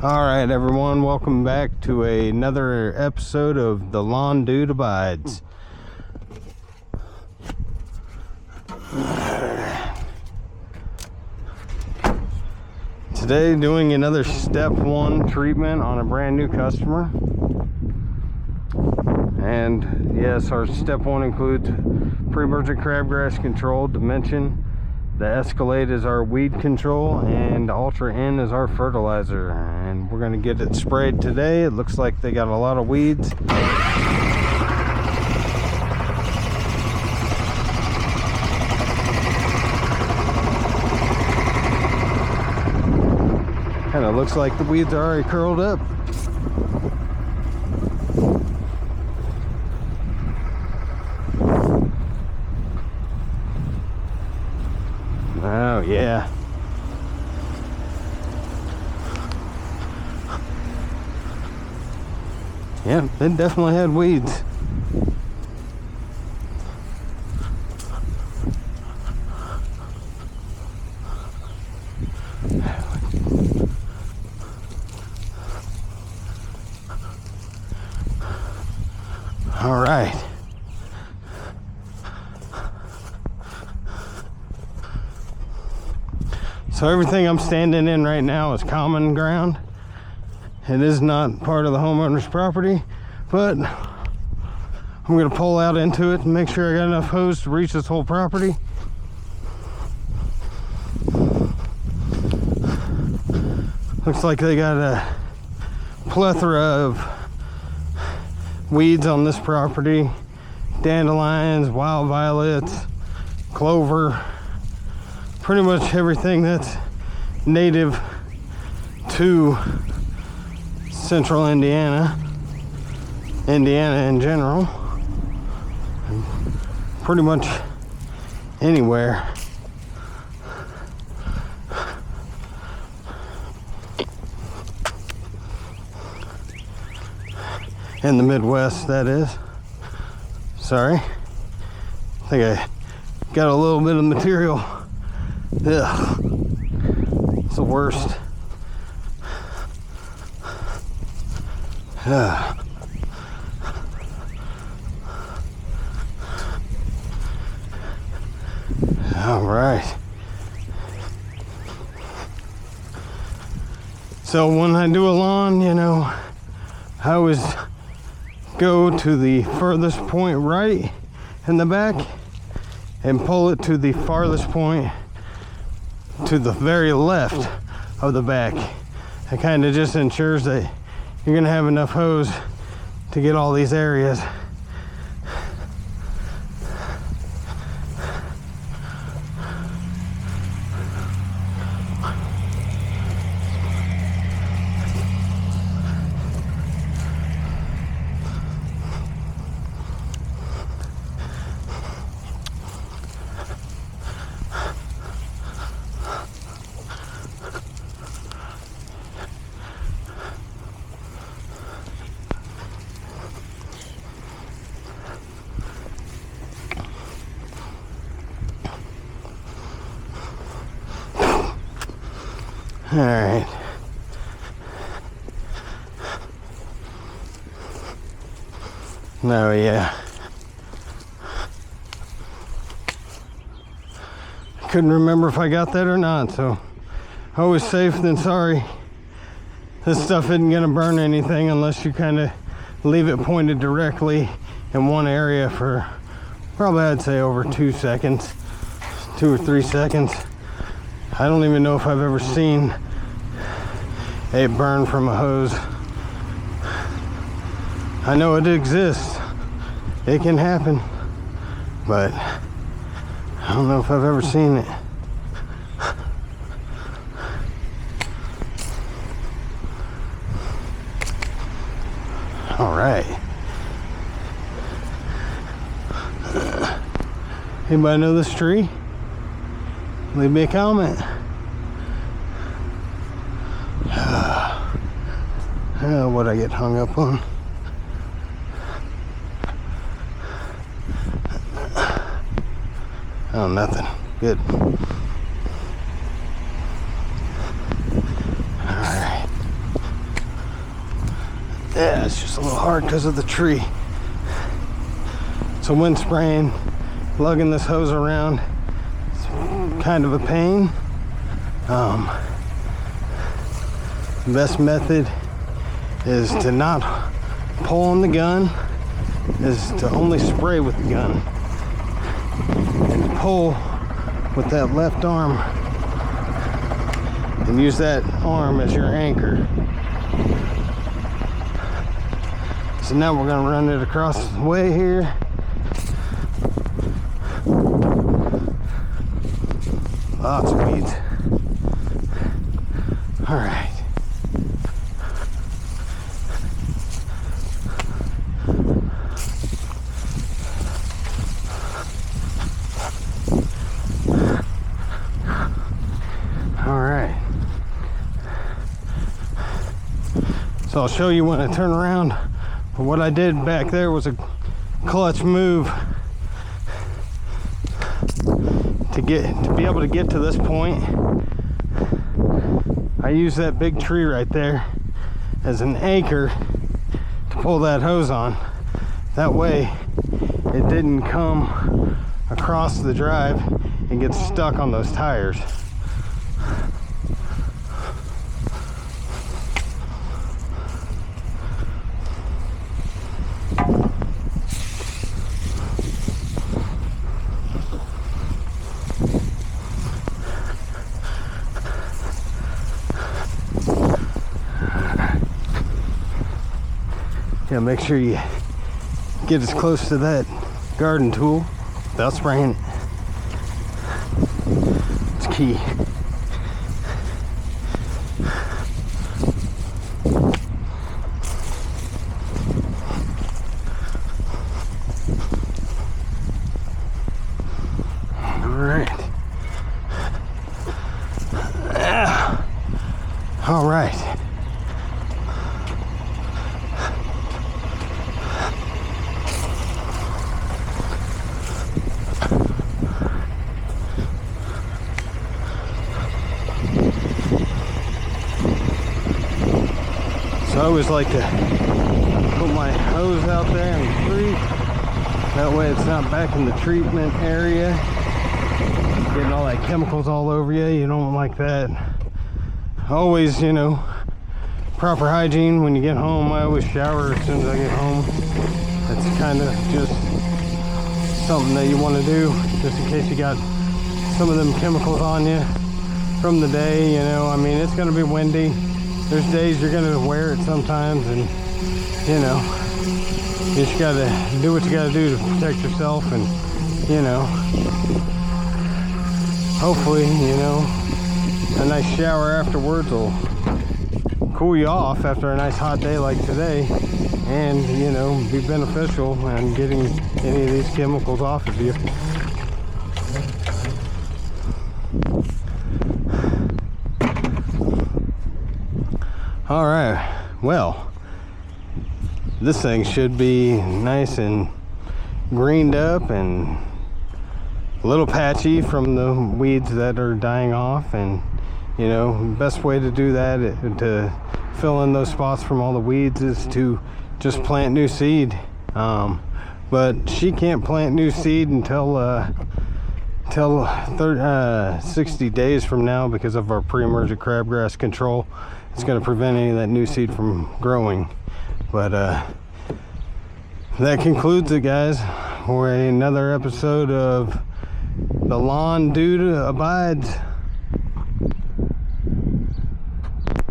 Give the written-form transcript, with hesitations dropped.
All right, everyone, welcome back to another episode of The Lawn Dude Abides. Today, doing another step 1 treatment on a brand new customer. And yes, our step 1 includes pre-emergent crabgrass control, dimension. The Escalade is our weed control, and Ultra N is our fertilizer. And we're gonna get it sprayed today. It looks like they got a lot of weeds. Kinda looks like the weeds are already curled up. Oh, yeah. Yeah, they definitely had weeds. All right. So everything I'm standing in right now is common ground. It is not part of the homeowner's property, but I'm gonna pull out into it and make sure I got enough hose to reach this whole property. Looks like they got a plethora of weeds on this property. Dandelions, wild violets, clover, pretty much everything that's native to central Indiana in general, pretty much anywhere. In the Midwest, that is. Sorry. I think I got a little bit of material. Ugh. It's the worst. Ugh. All right. So when I do a lawn, you know, I always go to the furthest point right in the back and pull it to the farthest point to the very left of the back. It kind of just ensures that you're gonna have enough hose to get all these areas. All right. No, yeah. Couldn't remember if I got that or not, so always safe than sorry. This stuff isn't gonna burn anything unless you kind of leave it pointed directly in one area for probably, I'd say, over 2 seconds, 2 or 3 seconds. I don't even know if I've ever seen a burn from a hose. I know it exists. It can happen, but I don't know if I've ever seen it. All right. Anybody know this tree? Leave me a comment. What'd I get hung up on? Oh, nothing. Good. All right. Yeah, it's just a little hard because of the tree. So wind spraying, lugging this hose around, it's kind of a pain. The best method is to not pull on the gun, is to only spray with the gun. And pull with that left arm and use that arm as your anchor. So now we're gonna run it across the way here. Lots of weeds. All right. All right. So I'll show you when I turn around. But what I did back there was a clutch move to be able to get to this point. I used that big tree right there as an anchor to pull that hose on. That way it didn't come across the drive and get stuck on those tires. Yeah, make sure you get as close to that garden tool without spraying it. It's key. All right. All right. So I always like to put my hose out there in the creek. That way it's not back in the treatment area, getting all that chemicals all over you. You don't like that. Always, you know, proper hygiene when you get home. I always shower as soon as I get home. That's kind of just something that you want to do, just in case you got some of them chemicals on you from the day. You know, I mean, it's going to be windy. There's days you're going to wear it sometimes, and you know, you just got to do what you got to do to protect yourself. And you know, hopefully, you know, a nice shower afterwards will cool you off after a nice hot day like today, and you know, be beneficial in getting any of these chemicals off of you. All right, well, this thing should be nice and greened up and a little patchy from the weeds that are dying off. And you know, best way to do that, to fill in those spots from all the weeds, is to just plant new seed. But she can't plant new seed until 60 days from now, because of our pre-emergent crabgrass control. It's going to prevent any of that new seed from growing. But that concludes it, guys, for another episode of The Lawn Dude Abides.